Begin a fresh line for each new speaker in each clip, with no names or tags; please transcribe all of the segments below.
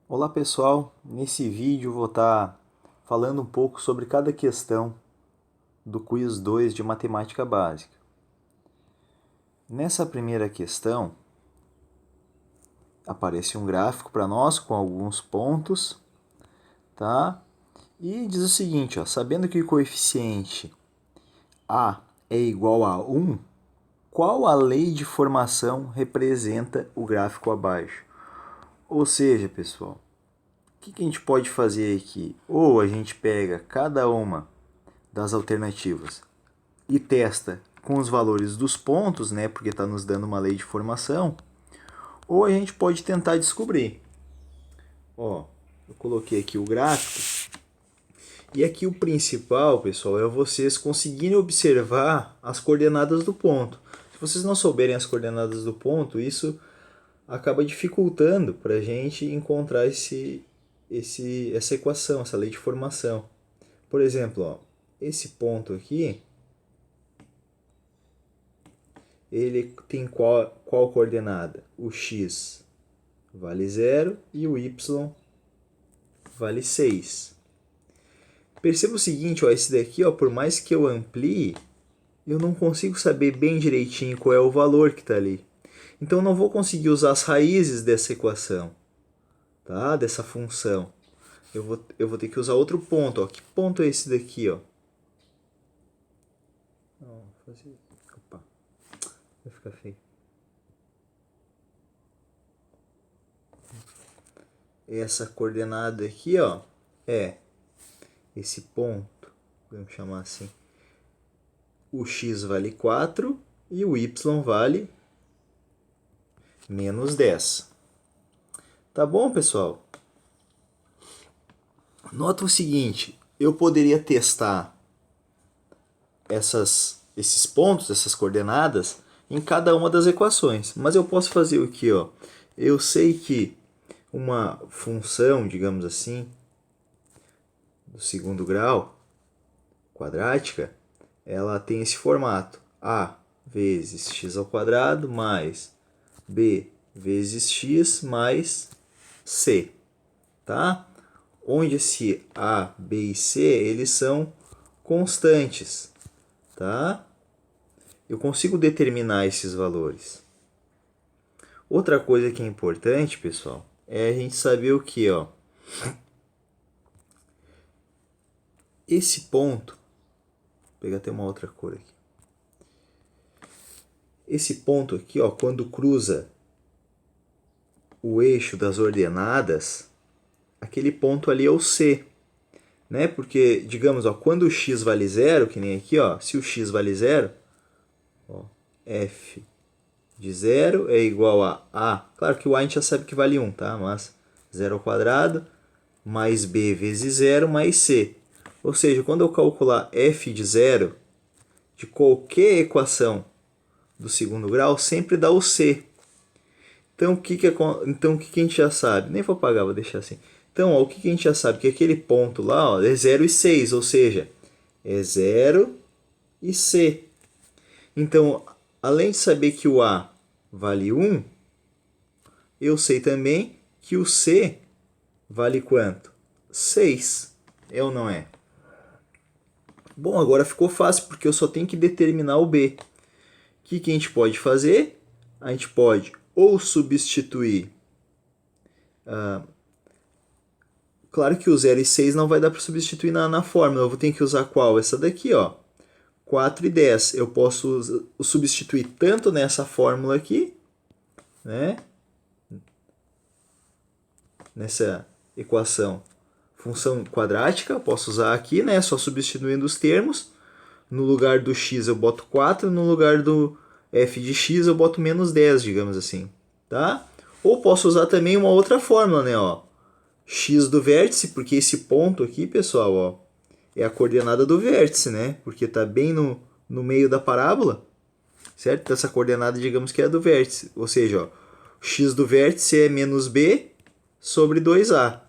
Olá pessoal, nesse vídeo vou estar falando um pouco sobre cada questão do Quiz 2 de Matemática Básica. Nessa primeira questão, aparece um gráfico para nós com alguns pontos, tá? E diz o seguinte, ó, sabendo que o coeficiente A é igual a 1, qual a lei de formação representa o gráfico abaixo? Ou seja, pessoal, o que a gente pode fazer aqui? Ou a gente pega cada uma das alternativas e testa com os valores dos pontos, né, porque está nos dando uma lei de formação, ou a gente pode tentar descobrir. Ó, eu coloquei aqui o gráfico, e aqui o principal, pessoal, é vocês conseguirem observar as coordenadas do ponto. Se vocês não souberem as coordenadas do ponto, isso acaba dificultando para a gente encontrar essa equação, essa lei de formação. Por exemplo, ó, esse ponto aqui, ele tem qual coordenada? O x vale 0 e o y vale 6. Perceba o seguinte, ó, esse daqui, ó, por mais que eu amplie, eu não consigo saber bem direitinho qual é o valor que está ali. Então eu não vou conseguir usar as raízes dessa equação, tá? Dessa função. Eu vou ter que usar outro ponto. Ó. Que ponto é esse daqui? Ó? Opa, vai ficar feio. Essa coordenada aqui, ó, é esse ponto, vamos chamar assim. O x vale 4 e o y vale menos 10. Tá bom, pessoal? Nota o seguinte, eu poderia testar esses pontos, essas coordenadas, em cada uma das equações. Mas eu posso fazer o que? Ó? Eu sei que uma função, digamos assim, do segundo grau, quadrática, ela tem esse formato. A vezes x ao quadrado mais b vezes x mais c. Tá? Onde esse A, B e C, eles são constantes, tá? Eu consigo determinar esses valores. Outra coisa que é importante, pessoal, é a gente saber o que, ó. Esse ponto, vou pegar até uma outra cor aqui. Esse ponto aqui, ó, quando cruza o eixo das ordenadas, aquele ponto ali é o C, né? Porque, digamos, ó, quando o x vale 0, que nem aqui, ó, se o x vale 0, ó, f de 0 é igual a. Claro que o a gente já sabe que vale 1, tá? Mas 0 ao quadrado mais b vezes 0 mais c. Ou seja, quando eu calcular f de 0 de qualquer equação do segundo grau, sempre dá o c. Então, o que a gente já sabe? Nem vou apagar, vou deixar assim. Então, ó, o que a gente já sabe? Que aquele ponto lá, ó, é 0 e 6, ou seja, é 0 e c. Então, além de saber que o a vale 1, eu sei também que o c vale quanto? 6. É ou não é? Bom, agora ficou fácil, porque eu só tenho que determinar o b. O que a gente pode fazer? A gente pode ou substituir. Claro que o 0 e 6 não vai dar para substituir na fórmula. Eu vou ter que usar qual? Essa daqui, ó. 4 e 10. Eu posso substituir tanto nessa fórmula aqui, né? Nessa equação, função quadrática, posso usar aqui, né? Só substituindo os termos. No lugar do x eu boto 4, no lugar do f de x eu boto menos 10, digamos assim, tá? Ou posso usar também uma outra fórmula, né, ó. X do vértice, porque esse ponto aqui, pessoal, ó, é a coordenada do vértice, né? Porque está bem no meio da parábola, certo? Então, essa coordenada, digamos que é a do vértice. Ou seja, ó, x do vértice é menos b sobre 2a.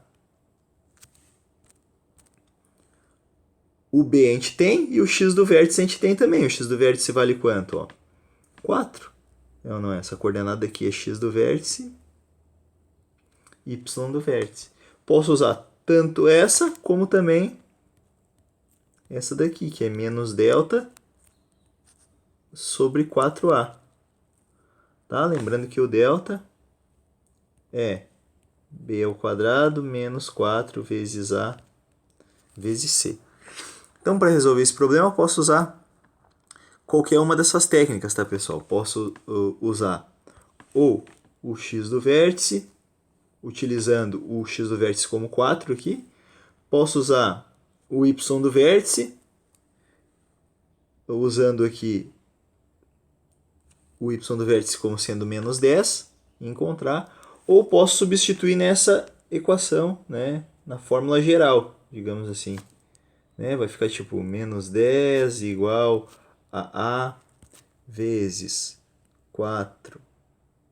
O b a gente tem e o x do vértice a gente tem também. O x do vértice vale quanto? Ó? 4. Não, não é. Essa coordenada aqui é x do vértice y do vértice. Posso usar tanto essa, como também essa daqui, que é menos delta sobre 4a. Tá? Lembrando que o delta é b ao quadrado menos 4 vezes a vezes c. Então, para resolver esse problema, eu posso usar qualquer uma dessas técnicas, tá, pessoal? Posso usar ou o x do vértice, utilizando o x do vértice como 4 aqui. Posso usar o y do vértice, usando aqui o y do vértice como sendo menos 10, e encontrar. Ou posso substituir nessa equação, né, na fórmula geral, digamos assim. Né? Vai ficar tipo menos 10 igual a vezes 4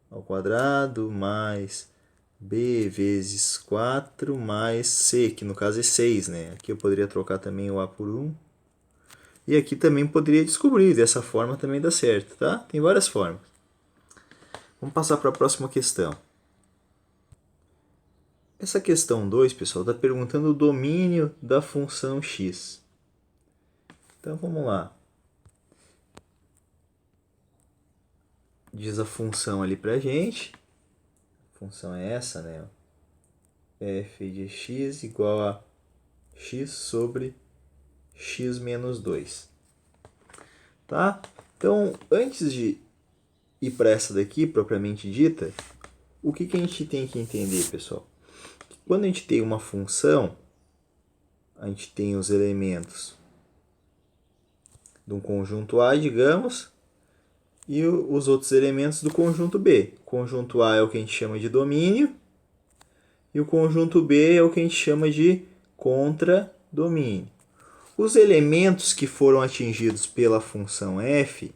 ao quadrado mais b vezes 4 mais c, que no caso é 6, né? Aqui eu poderia trocar também o a por 1. E aqui também poderia descobrir, dessa forma também dá certo, tá? Tem várias formas. Vamos passar para a próxima questão. Essa questão 2, pessoal, está perguntando o domínio da função x. Então vamos lá. Diz a função ali pra gente. A função é essa, né? f de x igual a x sobre x menos 2. Tá? Então, antes de ir para essa daqui, propriamente dita, o que a gente tem que entender, pessoal? Quando a gente tem uma função, a gente tem os elementos de um conjunto A, digamos, e os outros elementos do conjunto B. O conjunto A é o que a gente chama de domínio, e o conjunto B é o que a gente chama de contradomínio. Os elementos que foram atingidos pela função f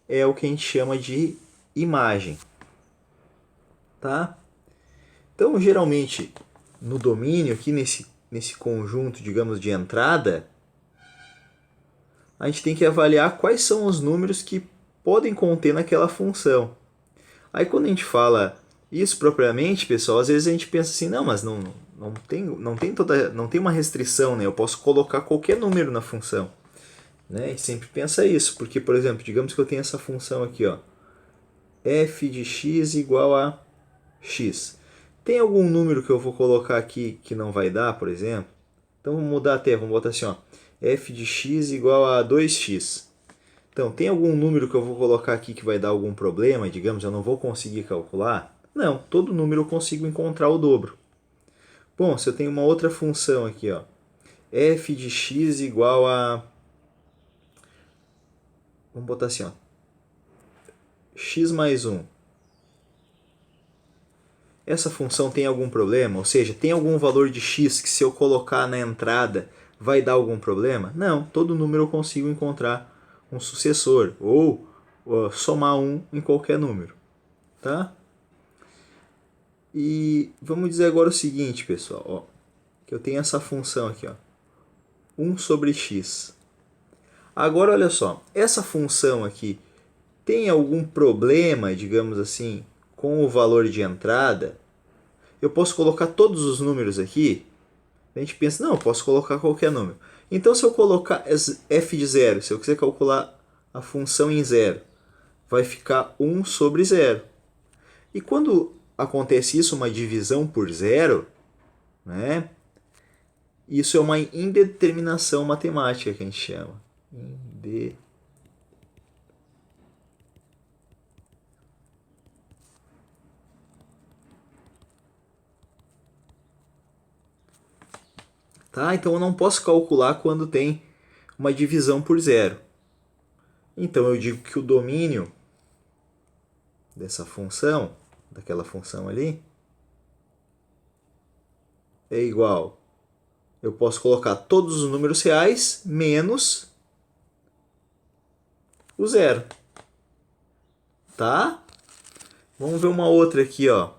é o que a gente chama de imagem. Tá? Então, geralmente, no domínio, aqui nesse conjunto, digamos, de entrada, a gente tem que avaliar quais são os números que podem conter naquela função. Aí, quando a gente fala isso propriamente, pessoal, às vezes a gente pensa assim, não, mas não tem uma restrição, né? Eu posso colocar qualquer número na função. Né? E sempre pensa isso, porque, por exemplo, digamos que eu tenho essa função aqui, ó, f de x igual a x. Tem algum número que eu vou colocar aqui que não vai dar, por exemplo? Então vamos mudar até, vamos botar assim, ó, f de x igual a 2x. Então, tem algum número que eu vou colocar aqui que vai dar algum problema, digamos, eu não vou conseguir calcular? Não, todo número eu consigo encontrar o dobro. Bom, se eu tenho uma outra função aqui, ó, f de x igual a... Vamos botar assim, ó, x mais 1. Essa função tem algum problema? Ou seja, tem algum valor de x que se eu colocar na entrada vai dar algum problema? Não, todo número eu consigo encontrar um sucessor ou somar um em qualquer número. Tá? E vamos dizer agora o seguinte, pessoal, ó, que eu tenho essa função aqui, ó, 1 sobre x. Agora, olha só, essa função aqui tem algum problema, digamos assim, com o valor de entrada? Eu posso colocar todos os números aqui? A gente pensa, não, eu posso colocar qualquer número. Então, se eu colocar f de 0, se eu quiser calcular a função em 0, vai ficar 1 sobre 0. E quando acontece isso, uma divisão por 0, né, isso é uma indeterminação matemática que a gente chama. Tá? Então eu não posso calcular quando tem uma divisão por 0. Então eu digo que o domínio dessa função, daquela função ali, é igual. Eu posso colocar todos os números reais menos o 0. Tá? Vamos ver uma outra aqui, ó.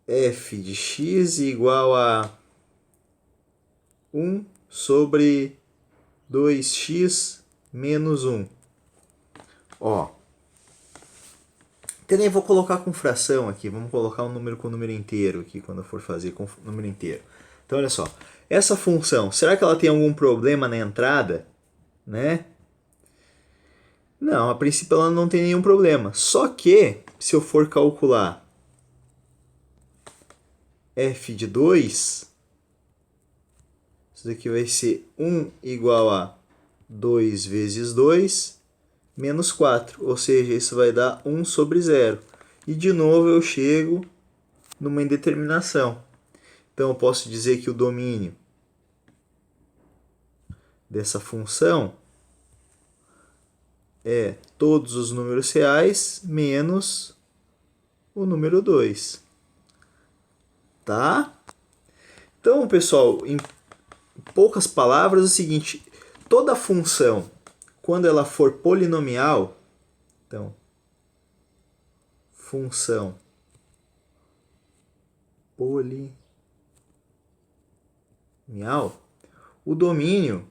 F de x igual a 1 sobre 2x menos 1. Ó, Também vou colocar com fração aqui. Vamos colocar um número com número inteiro aqui quando eu for fazer com número inteiro. Então, olha só. Essa função, será que ela tem algum problema na entrada? Né? Não, a princípio ela não tem nenhum problema. Só que, se eu for calcular f de 2, isso daqui vai ser 1 igual a 2 vezes 2 menos 4. Ou seja, isso vai dar 1 sobre 0. E de novo eu chego numa indeterminação. Então eu posso dizer que o domínio dessa função é todos os números reais menos o número 2. Tá? Então, pessoal, em poucas palavras, é o seguinte: toda função, quando ela for polinomial, então, função polinomial, o domínio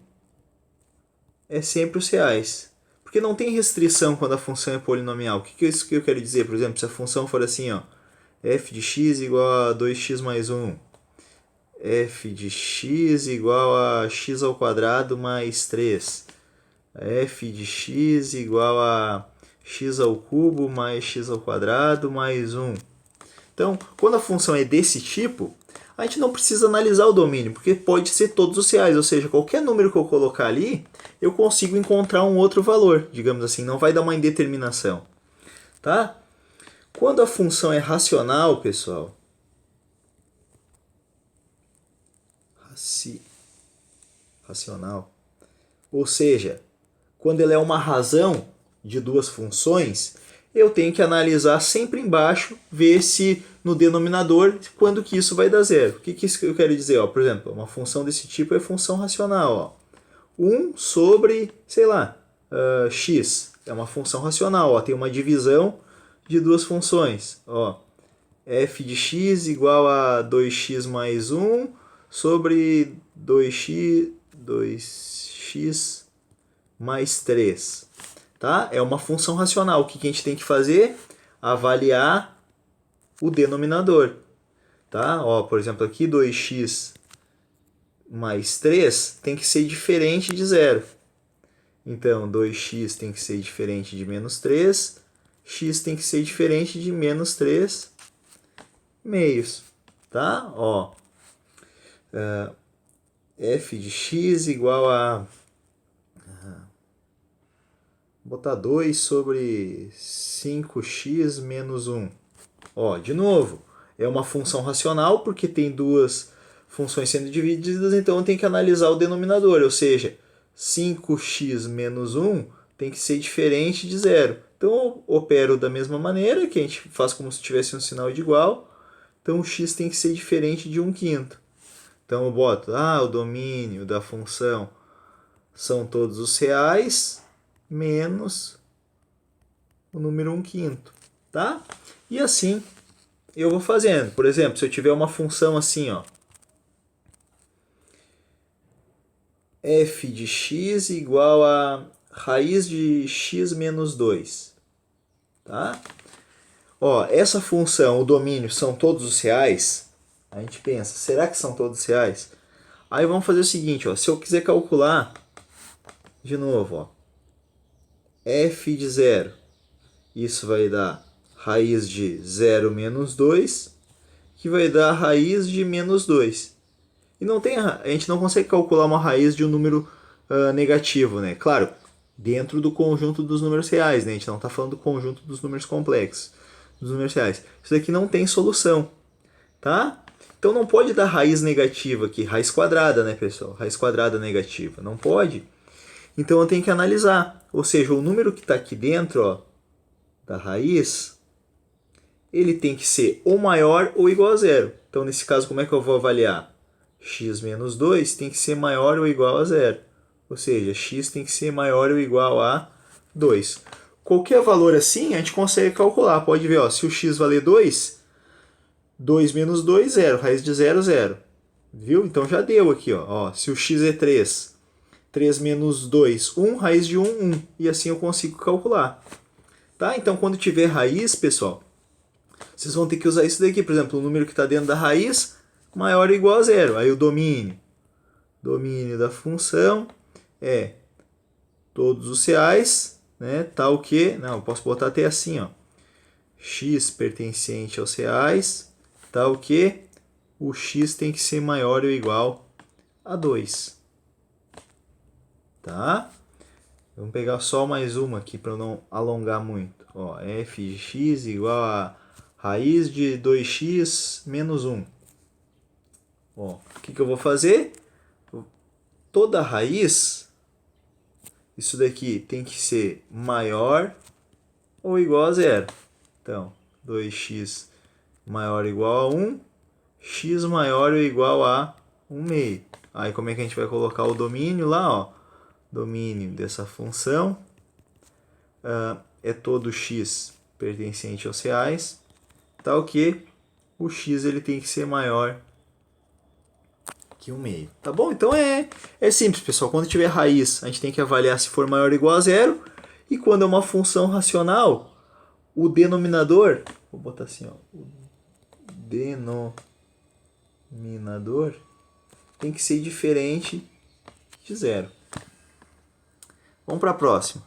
é sempre os reais. Porque não tem restrição quando a função é polinomial. O que é isso que eu quero dizer? Por exemplo, se a função for assim, ó, f de x igual a 2x mais 1, f de x igual a x ao quadrado mais 3, f de x igual a x ao cubo mais x ao quadrado mais 1. Então, quando a função é desse tipo, a gente não precisa analisar o domínio, porque pode ser todos os reais, ou seja, qualquer número que eu colocar ali, eu consigo encontrar um outro valor, digamos assim, não vai dar uma indeterminação. Tá? Quando a função é racional, pessoal, racional, ou seja, quando ela é uma razão de duas funções, eu tenho que analisar sempre embaixo, ver se no denominador, quando que isso vai dar zero. O que isso eu quero dizer? Ó, por exemplo, uma função desse tipo é função racional. Ó. 1 sobre, sei lá, x. É uma função racional. Ó. Tem uma divisão de duas funções. Ó. F de x igual a 2x mais 1 sobre 2x mais 3. Tá? É uma função racional. O que a gente tem que fazer? Avaliar o denominador. Tá? Ó, por exemplo, aqui 2x mais 3 tem que ser diferente de zero. Então, 2x tem que ser diferente de menos 3, x tem que ser diferente de menos 3 meios. Tá? Ó, f de x igual a... botar 2 sobre 5x menos 1. Ó, de novo, é uma função racional porque tem duas funções sendo divididas, então eu tenho que analisar o denominador, ou seja, 5x menos 1 tem que ser diferente de zero. Então eu opero da mesma maneira, que a gente faz como se tivesse um sinal de igual, então o x tem que ser diferente de 1/5. Então eu boto, o domínio da função são todos os reais, menos o número 1/5, tá? E assim eu vou fazendo. Por exemplo, se eu tiver uma função assim, ó, f de x igual a raiz de x menos 2, tá? Ó, essa função, o domínio, são todos os reais. A gente pensa, será que são todos os reais? Aí vamos fazer o seguinte, ó, se eu quiser calcular, de novo, ó, f de 0, isso vai dar raiz de 0 menos 2, que vai dar raiz de menos 2. E não tem, a gente não consegue calcular uma raiz de um número negativo, né? Claro, dentro do conjunto dos números reais, né? A gente não está falando do conjunto dos números complexos, dos números reais. Isso daqui não tem solução, tá? Então não pode dar raiz negativa aqui, raiz quadrada, né, pessoal? Raiz quadrada negativa, não pode. Então eu tenho que analisar, ou seja, o número que está aqui dentro, ó, da raiz, ele tem que ser ou maior ou igual a zero. Então nesse caso, como é que eu vou avaliar? X menos 2 tem que ser maior ou igual a zero. Ou seja, x tem que ser maior ou igual a 2. Qualquer valor assim a gente consegue calcular. Pode ver, ó, se o x valer 2, 2 menos 2, 0. Raiz de 0, 0. Viu? Então já deu aqui. Ó. Se o x é 3, 3 menos 2, 1. Raiz de 1, 1. E assim eu consigo calcular. Tá? Então, quando tiver raiz, pessoal, vocês vão ter que usar isso daqui. Por exemplo, o número que está dentro da raiz maior ou igual a zero. Aí o domínio da função é todos os reais, né? Tal que, não, eu posso botar até assim, ó. X pertencente aos reais, tal que o x tem que ser maior ou igual a 2. Tá? Vamos pegar só mais uma aqui para não alongar muito. Ó, f de x igual a raiz de 2x menos 1. Ó, o que eu vou fazer? Toda raiz, isso daqui tem que ser maior ou igual a zero. Então, 2x maior ou igual a 1, x maior ou igual a 1 meio. Aí como é que a gente vai colocar o domínio lá? Ó? Domínio dessa função é todo x pertencente aos reais, tal que o x ele tem que ser maior que 1 meio. Tá bom? Então é simples, pessoal. Quando tiver raiz, a gente tem que avaliar se for maior ou igual a zero. E quando é uma função racional, o denominador, vou botar assim, ó, o denominador tem que ser diferente de zero. Vamos para a próxima.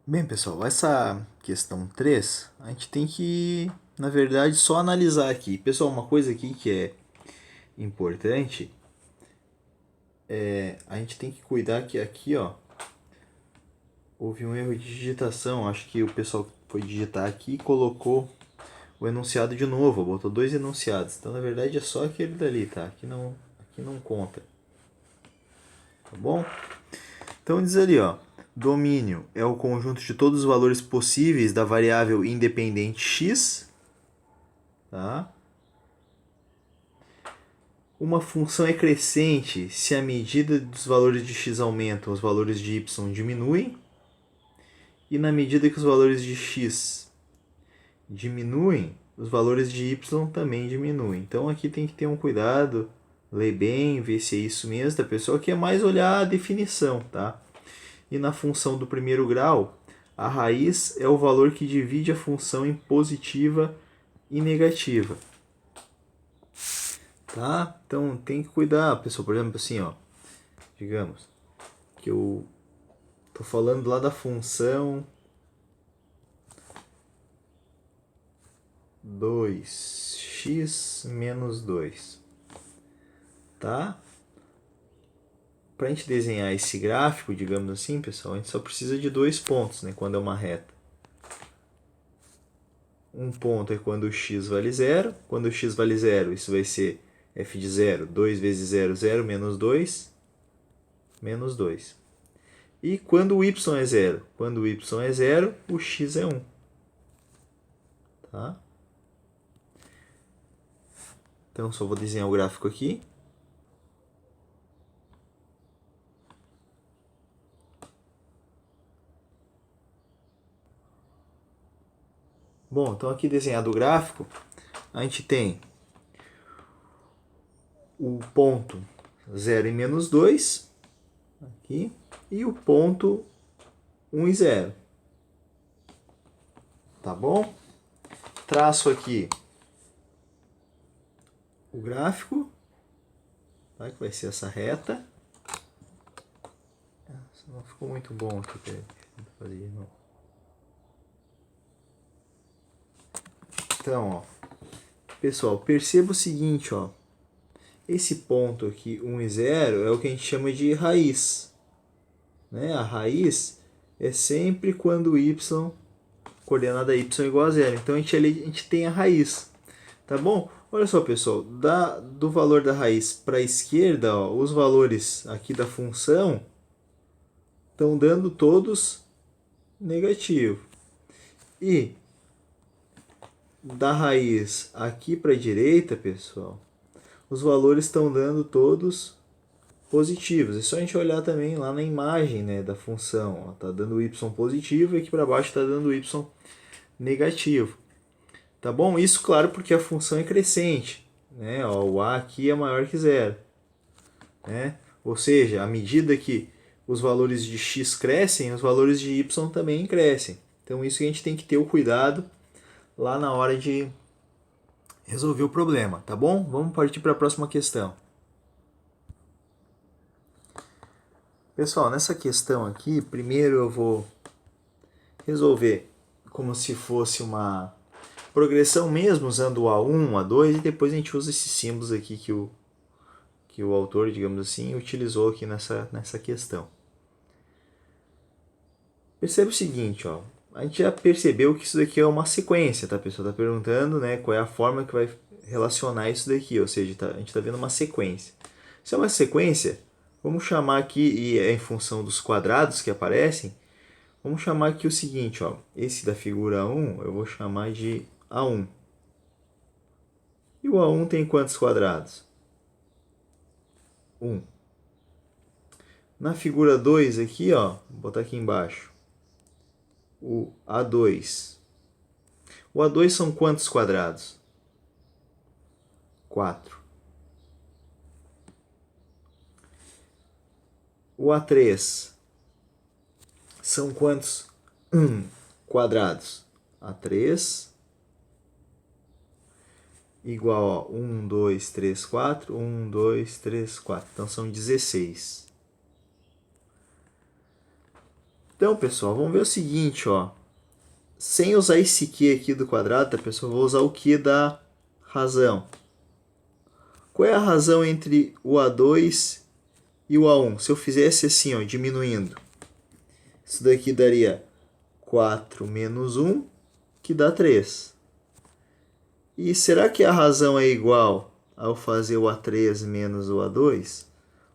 Bem, pessoal, essa questão 3, a gente tem que, na verdade, só analisar aqui. Pessoal, uma coisa aqui que é importante a gente tem que cuidar que aqui, ó, houve um erro de digitação. Acho que o pessoal foi digitar aqui e colocou o enunciado de novo, botou 2 enunciados. Então, na verdade, é só aquele dali, tá? Aqui não conta. Tá bom? Então diz ali, ó, domínio é o conjunto de todos os valores possíveis da variável independente x, tá? Uma função é crescente se a medida dos valores de x aumentam, os valores de y diminuem, e na medida que os valores de x diminuem, os valores de y também diminuem. Então aqui tem que ter um cuidado, ler bem, ver se é isso mesmo, tá, pessoal? Aqui é mais olhar a definição, tá? E na função do primeiro grau, a raiz é o valor que divide a função em positiva e negativa. Tá? Então tem que cuidar, pessoal. Por exemplo, assim, ó, digamos que eu tô falando lá da função 2x menos 2. Tá? Para a gente desenhar esse gráfico, digamos assim, pessoal, a gente só precisa de 2 pontos, né, quando é uma reta. Um ponto é quando o x vale 0. Quando o x vale 0, isso vai ser f de 0, 2 vezes 0, 0, menos 2, menos 2. E quando o y é 0? Quando o y é 0, o x é 1. Tá? Então, só vou desenhar o gráfico aqui. Bom, então aqui desenhado o gráfico, a gente tem o ponto 0 e menos 2, aqui, e o ponto 1 e 0. Tá bom? Traço aqui o gráfico, tá? Que vai ser essa reta. Não ficou muito bom aqui, vou fazer de novo. Então, ó, pessoal, perceba o seguinte, ó, esse ponto aqui, 1 e 0, é o que a gente chama de raiz. Né? A raiz é sempre quando y, coordenada y igual a 0. Então a gente tem a raiz. Tá bom? Olha só, pessoal, do valor da raiz para a esquerda, ó, os valores aqui da função estão dando todos negativo. E da raiz aqui para a direita, pessoal, os valores estão dando todos positivos. É só a gente olhar também lá na imagem, né, da função. Está dando y positivo e aqui para baixo está dando y negativo. Tá bom? Isso, claro, porque a função é crescente. Né? Ó, o a aqui é maior que zero. Né? Ou seja, à medida que os valores de x crescem, os valores de y também crescem. Então isso que a gente tem que ter o cuidado lá na hora de resolver o problema, tá bom? Vamos partir para a próxima questão. Pessoal, nessa questão aqui, primeiro eu vou resolver como se fosse uma progressão mesmo, usando o A1, A2, e depois a gente usa esses símbolos aqui que o autor, digamos assim, utilizou aqui nessa questão. Percebe o seguinte, ó, a gente já percebeu que isso daqui é uma sequência, tá? A pessoa está perguntando, né, qual é a forma que vai relacionar isso daqui, ou seja, a gente está vendo uma sequência. Se é uma sequência, vamos chamar aqui, e é em função dos quadrados que aparecem, vamos chamar aqui o seguinte, ó, esse da figura 1 eu vou chamar de A1. E o A1 tem quantos quadrados? 1. Na figura 2 aqui, ó, vou botar aqui embaixo, o A2. O A2 são quantos quadrados? 4. O A3 são quantos quadrados? A3 igual a 1, 2, 3, 4, 1, 2, 3, 4. Então são 16. Então, pessoal, vamos ver o seguinte, ó. Sem usar esse Q aqui do quadrado, tá, pessoal? Vou usar o Q da razão. Qual é a razão entre o A2 e o A1? Se eu fizesse assim, ó, diminuindo. Isso daqui daria 4 menos 1, que dá 3. E será que a razão é igual ao fazer o A3 menos o A2?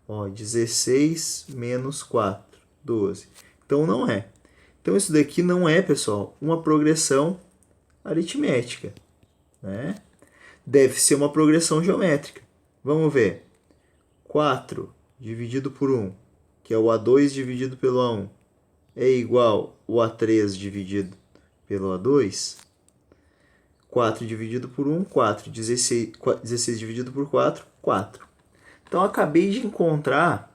Ó, 16 menos 4, 12. Então não é. Então isso daqui não é, pessoal, uma progressão aritmética, né? Deve ser uma progressão geométrica. Vamos ver. 4 dividido por 1, que é o A2 dividido pelo A1, é igual ao A3 dividido pelo A2. 4 dividido por 1, 4. 16 dividido por 4, 4. Então, eu acabei de encontrar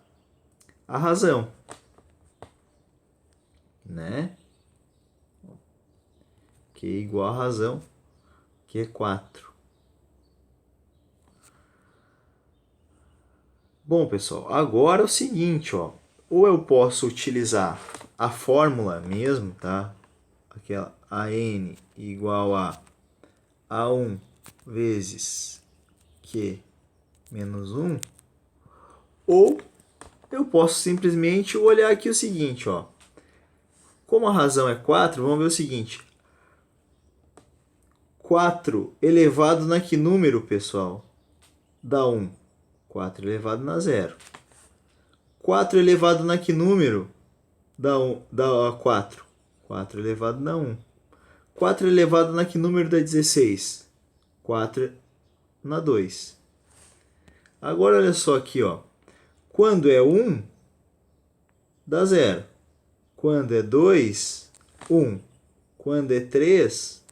a razão, né? Que é igual a razão, que é 4. Bom, pessoal, agora é o seguinte, ó. Ou eu posso utilizar a fórmula mesmo, tá? Aquela AN igual a A1 vezes Q menos 1. Ou eu posso simplesmente olhar aqui o seguinte, ó. Como a razão é 4, vamos ver o seguinte. 4 elevado na que número, pessoal? Dá 1. 4 elevado na 0. 4 elevado na que número? Dá 4. 4 elevado na 1. 4 elevado na que número dá 16? 4 na 2. Agora, olha só aqui, ó. Quando é 1, dá 0. Quando é 2, 1. Quando é 3,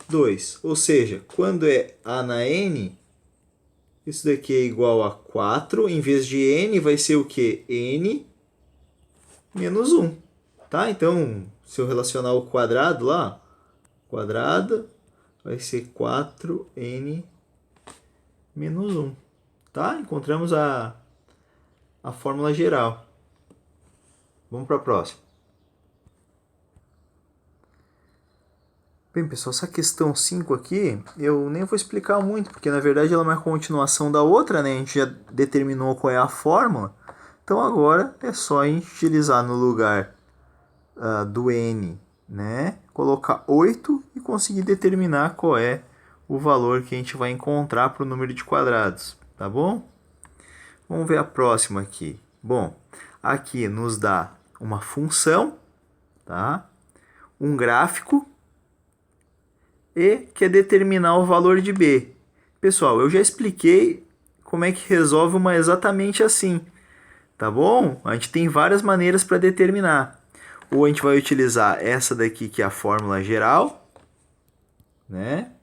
2. Ou seja, quando é A na N, isso daqui é igual a 4. Em vez de N, vai ser o quê? N menos 1. Tá? Então, se eu relacionar o quadrado lá, quadrado vai ser 4N menos 1. Tá? Encontramos a fórmula geral. Vamos para a próxima. Bem, pessoal, essa questão 5 aqui, eu nem vou explicar muito, porque na verdade ela é uma continuação da outra, né? A gente já determinou qual é a fórmula. Então agora é só a gente utilizar no lugar do N, né? Colocar 8 e conseguir determinar qual é o valor que a gente vai encontrar para o número de quadrados, tá bom? Vamos ver a próxima aqui. Bom, aqui nos dá uma função, tá? Um gráfico e quer determinar o valor de b. Pessoal, eu já expliquei como é que resolve uma exatamente assim, tá bom? A gente tem várias maneiras para determinar. Ou a gente vai utilizar essa daqui, que é a fórmula geral, né?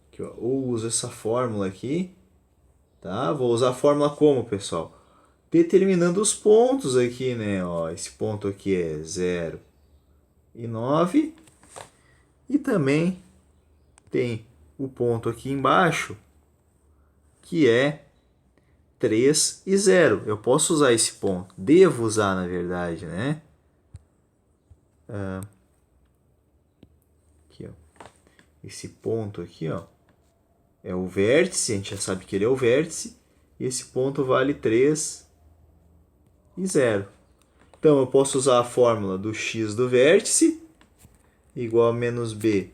Aqui, ó, ou uso essa fórmula aqui, tá? Vou usar a fórmula como, pessoal? determinando os pontos aqui, né? Ó, esse ponto aqui é 0 e 9. E também tem o ponto aqui embaixo, que é 3 e 0. Eu posso usar esse ponto. Devo usar, na verdade, né? Aqui, ó. Esse ponto aqui, ó, é o vértice. A gente já sabe que ele é o vértice. E esse ponto vale 3 e 0. Então, eu posso usar a fórmula do x do vértice igual a menos b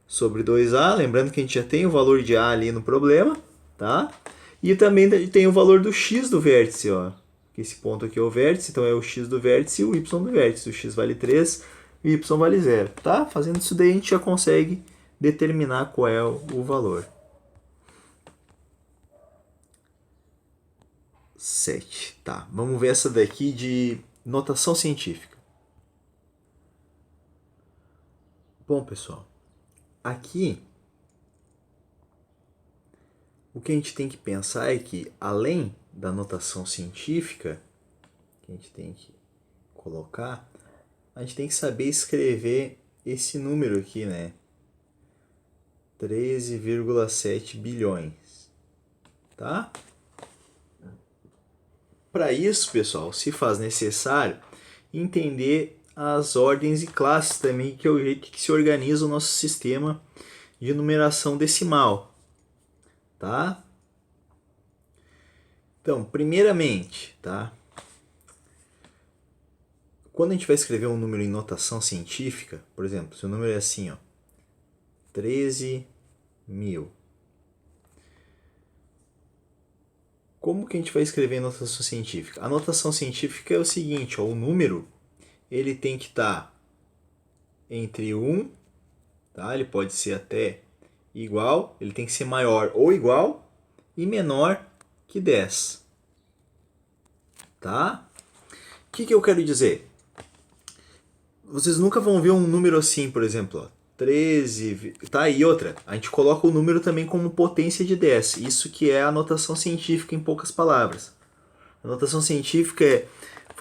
sobre 2a. Lembrando que a gente já tem o valor de a ali no problema, tá? E também tem o valor do x do vértice, ó. Esse ponto aqui é o vértice, então é o x do vértice e o y do vértice. O x vale 3 e o y vale 0, tá? Fazendo isso daí a gente já consegue determinar qual é o valor. 7. Tá, vamos ver essa daqui de notação científica. Bom, pessoal, aqui o que a gente tem que pensar é que, além da notação científica, que a gente tem que colocar, a gente tem que saber escrever esse número aqui, né? 13,7 bilhões, tá? Para isso, pessoal, se faz necessário entender as ordens e classes também, que é o jeito que se organiza o nosso sistema de numeração decimal, tá? Então, primeiramente, tá? Quando a gente vai escrever um número em notação científica, por exemplo, se o número é assim, ó, 13.000. Como que a gente vai escrever em notação científica? A notação científica é o seguinte, ó, o número ele tem que estar entre 1, tá? Ele pode ser até igual, ele tem que ser maior ou igual e menor que 10. Tá? O que eu quero dizer? Vocês nunca vão ver um número assim, por exemplo, ó, 13, tá? E outra, a gente coloca o número também como potência de 10. Isso que é a notação científica em poucas palavras. A notação científica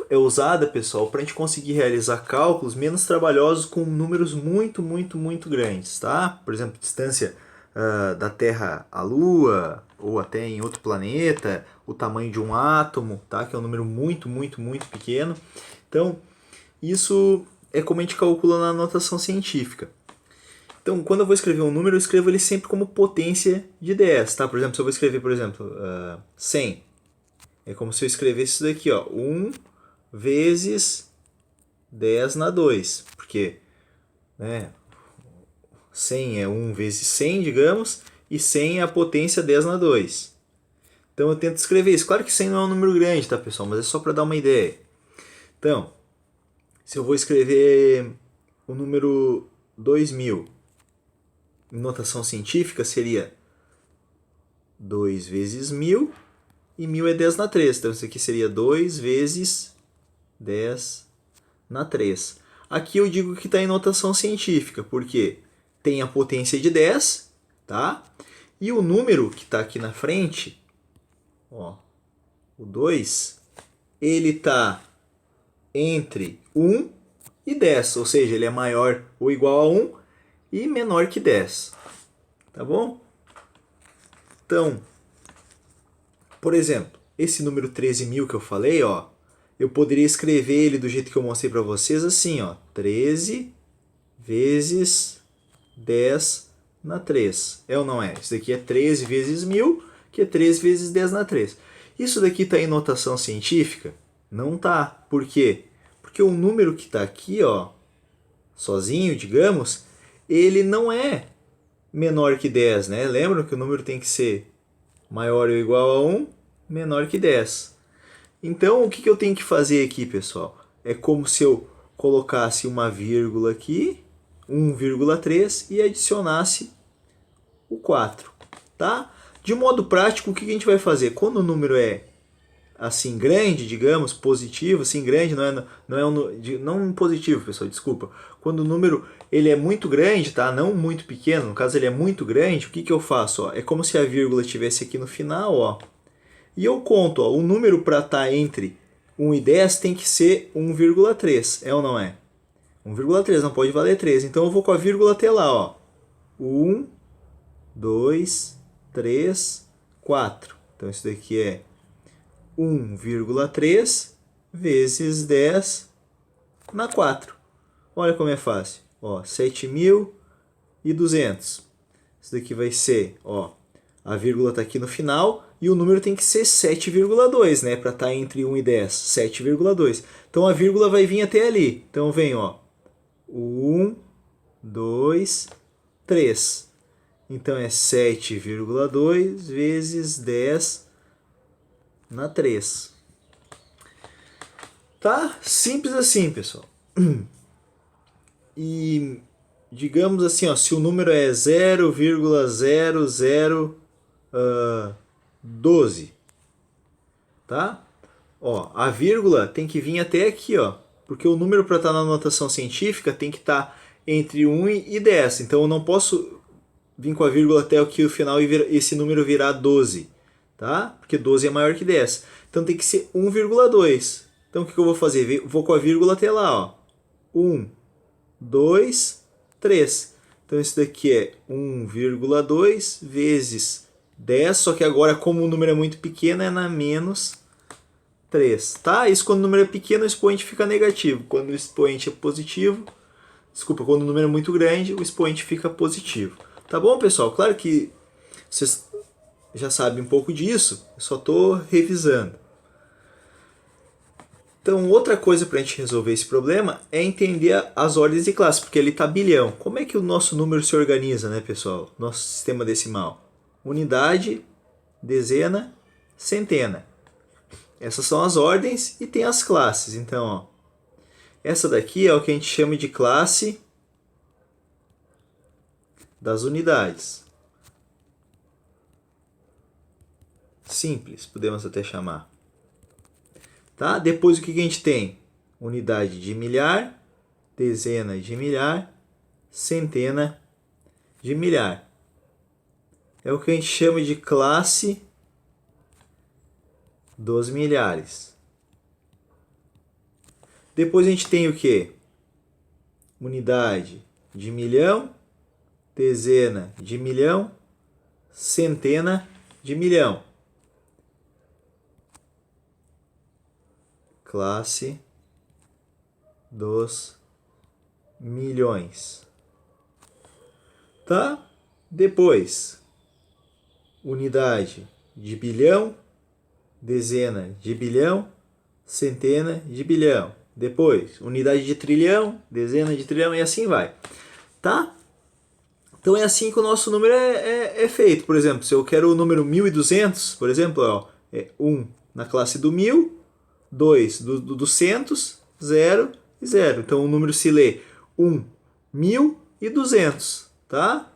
é usada, pessoal, para a gente conseguir realizar cálculos menos trabalhosos com números muito, muito, muito grandes, tá? Por exemplo, distância da Terra à Lua, ou até em outro planeta, o tamanho de um átomo, tá? Que é um número muito, muito, muito pequeno. Então, isso é como a gente calcula na notação científica. Então, quando eu vou escrever um número, eu escrevo ele sempre como potência de 10, tá? Por exemplo, se eu vou escrever, por exemplo, 100, é como se eu escrevesse isso daqui, ó, 1 vezes 10 na 2, porque, né, 100 é 1 vezes 100, digamos, e 100 é a potência 10 na 2. Então eu tento escrever isso. Claro que 100 não é um número grande, tá, pessoal? Mas é só para dar uma ideia. Então, se eu vou escrever o número 2000 em notação científica, seria 2 vezes 1000, e 1000 é 10 na 3. Então isso aqui seria 2 vezes 10 na 3. Aqui eu digo que está em notação científica, porque tem a potência de 10, tá? E o número que está aqui na frente, ó, o 2, ele está entre 1 e 10, ou seja, ele é maior ou igual a 1 e menor que 10, tá bom? Então, por exemplo, esse número 13.000 que eu falei, ó, eu poderia escrever ele do jeito que eu mostrei para vocês, assim, ó, 13 vezes 10 na 3. É ou não é? Isso daqui é 13 vezes 1000, que é 13 vezes 10 na 3. Isso daqui está em notação científica? Não tá. Por quê? Porque o número que está aqui, ó, sozinho, digamos, ele não é menor que 10, né? Lembram que o número tem que ser maior ou igual a 1, menor que 10. Então, o que eu tenho que fazer aqui, pessoal? É como se eu colocasse uma vírgula aqui, 1,3, e adicionasse o 4, tá? De modo prático, o que a gente vai fazer? Quando o número é assim grande, digamos, positivo, assim grande, não positivo, pessoal, desculpa. Quando o número ele é muito grande, tá? Não muito pequeno, no caso ele é muito grande, o que eu faço? Ó? É como se a vírgula estivesse aqui no final, ó. E eu conto, ó, o número para estar entre 1 e 10 tem que ser 1,3, é ou não é? 1,3, não pode valer 3. Então eu vou com a vírgula até lá, ó. 1, 2, 3, 4. Então isso daqui é 1,3 vezes 10 na 4. Olha como é fácil. Ó, 7.200. Isso daqui vai ser, ó, a vírgula está aqui no final e o número tem que ser 7,2, né? Para estar entre 1 e 10. 7,2. Então a vírgula vai vir até ali. Então vem, ó, 1, 2, 3. Então é 7,2 vezes 10 na 3. Tá? Simples assim, pessoal. E digamos assim, ó, se o número é 0,0012, tá? Ó, a vírgula tem que vir até aqui, ó, porque o número para estar na notação científica tem que estar entre 1 e 10. Então eu não posso vir com a vírgula até aqui o final e esse número virar 12, tá? Porque 12 é maior que 10. Então tem que ser 1,2. Então o que eu vou fazer? Vou com a vírgula até lá, ó. 1, 2, 3. Então isso daqui é 1,2 vezes 10, só que agora como o número é muito pequeno é na menos 3, tá? Isso quando o número é pequeno o expoente fica negativo. Quando o expoente é positivo, desculpa, quando o número é muito grande o expoente fica positivo. Tá bom, pessoal? Claro que vocês já sabem um pouco disso, eu só estou revisando. Então, outra coisa para a gente resolver esse problema é entender as ordens de classe, porque ele está bilhão. Como é que o nosso número se organiza, né, pessoal? Nosso sistema decimal. Unidade, dezena, centena. Essas são as ordens e tem as classes. Então, ó, essa daqui é o que a gente chama de classe das unidades. Simples, podemos até chamar. Tá? Depois o que a gente tem? Unidade de milhar, dezena de milhar, centena de milhar. É o que a gente chama de classe dos milhares. Depois a gente tem o que? Unidade de milhão, dezena de milhão, centena de milhão. Classe dos milhões. Tá? Depois, unidade de bilhão, dezena de bilhão, centena de bilhão. Depois, unidade de trilhão, dezena de trilhão e assim vai. Tá? Então é assim que o nosso número é feito. Por exemplo, se eu quero o número 1200, por exemplo, ó, é 1 na classe do 1000, 2 do centos, 0 e 0. Então o número se lê 1, 1000 e 200, tá?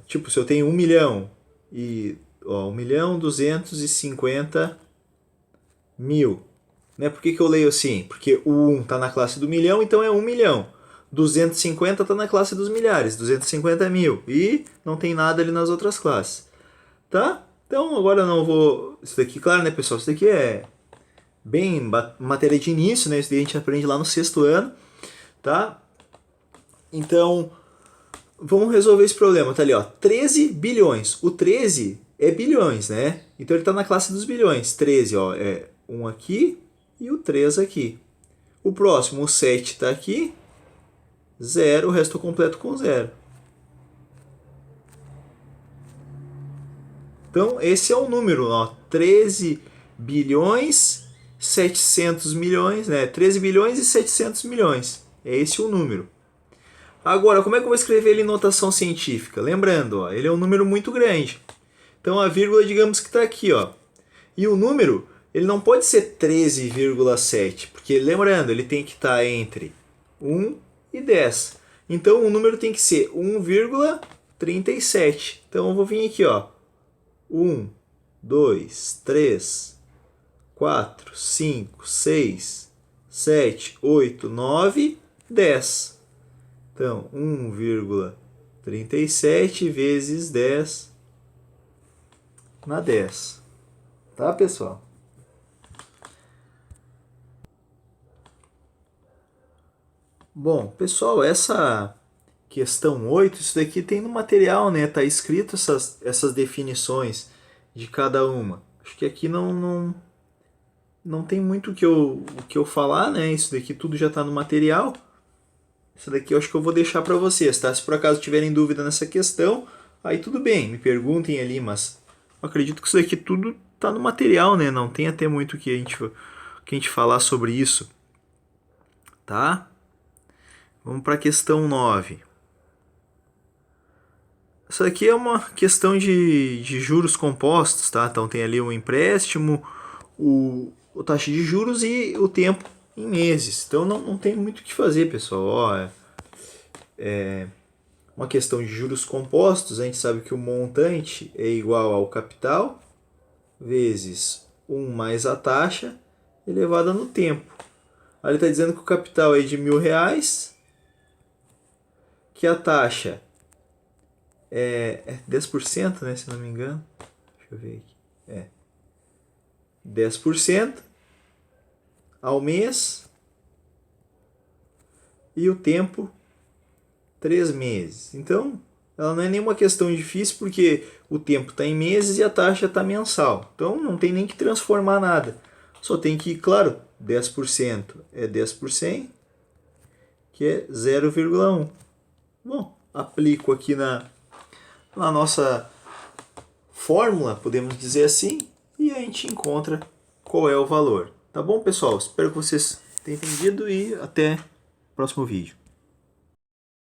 Tipo, se eu tenho 1 milhão e 1 milhão 250 mil, né? Por que eu leio assim? Porque o 1 está na classe do milhão, então é 1 milhão. 250 está na classe dos milhares, 250 mil. E não tem nada ali nas outras classes, tá? Então agora eu não vou... Isso daqui, claro, né, pessoal? Isso daqui é bem matéria de início, né? Isso daí a gente aprende lá no 6º ano, tá? Então, vamos resolver esse problema. Tá ali, ó, 13 bilhões. O 13 é bilhões, né? Então ele está na classe dos bilhões. 13, ó, é 1 aqui e o 3 aqui. O próximo, o 7 está aqui, 0, o resto completo com 0. Então, esse é o número, ó, 13 bilhões 700 milhões, né? 13 bilhões e 700 milhões. É esse o número. Agora, como é que eu vou escrever ele em notação científica? Lembrando, ó, ele é um número muito grande. Então, a vírgula, digamos que está aqui, ó. E o número, ele não pode ser 13,7, porque, lembrando, ele tem que estar entre 1 e 10. Então, o número tem que ser 1,37. Então, eu vou vir aqui, ó. 1, 2, 3, 4, 5, 6, 7, 8, 9, 10. Então, 1,37 vezes 10 na 10. Tá, pessoal? Bom, pessoal, essa questão 8, isso daqui tem no material, né? Tá escrito essas definições de cada uma. Acho que aqui não tem muito o que eu falar, né? Isso daqui tudo já tá no material. Isso daqui eu acho que eu vou deixar para vocês, tá? Se por acaso tiverem dúvida nessa questão, aí tudo bem, me perguntem ali, mas eu acredito que isso daqui tudo tá no material, né? Não tem até muito que a gente falar sobre isso, tá? Vamos para a questão 9. Isso aqui é uma questão de juros compostos, tá? Então tem ali o empréstimo, o taxa de juros e o tempo em meses. Então não tem muito o que fazer, pessoal. Ó, é uma questão de juros compostos, a gente sabe que o montante é igual ao capital vezes 1 mais a taxa elevada no tempo. Aí ele está dizendo que o capital é de R$1.000, que a taxa é 10%, né, se não me engano. Deixa eu ver aqui. 10% ao mês e o tempo 3 meses. Então, ela não é nenhuma questão difícil porque o tempo está em meses e a taxa está mensal. Então, não tem nem que transformar nada. Só tem que, claro, 10% é 10 por 100, que é 0,1. Bom, aplico aqui na nossa fórmula, podemos dizer assim, e a gente encontra qual é o valor. Tá bom, pessoal? Espero que vocês tenham entendido e até o próximo vídeo.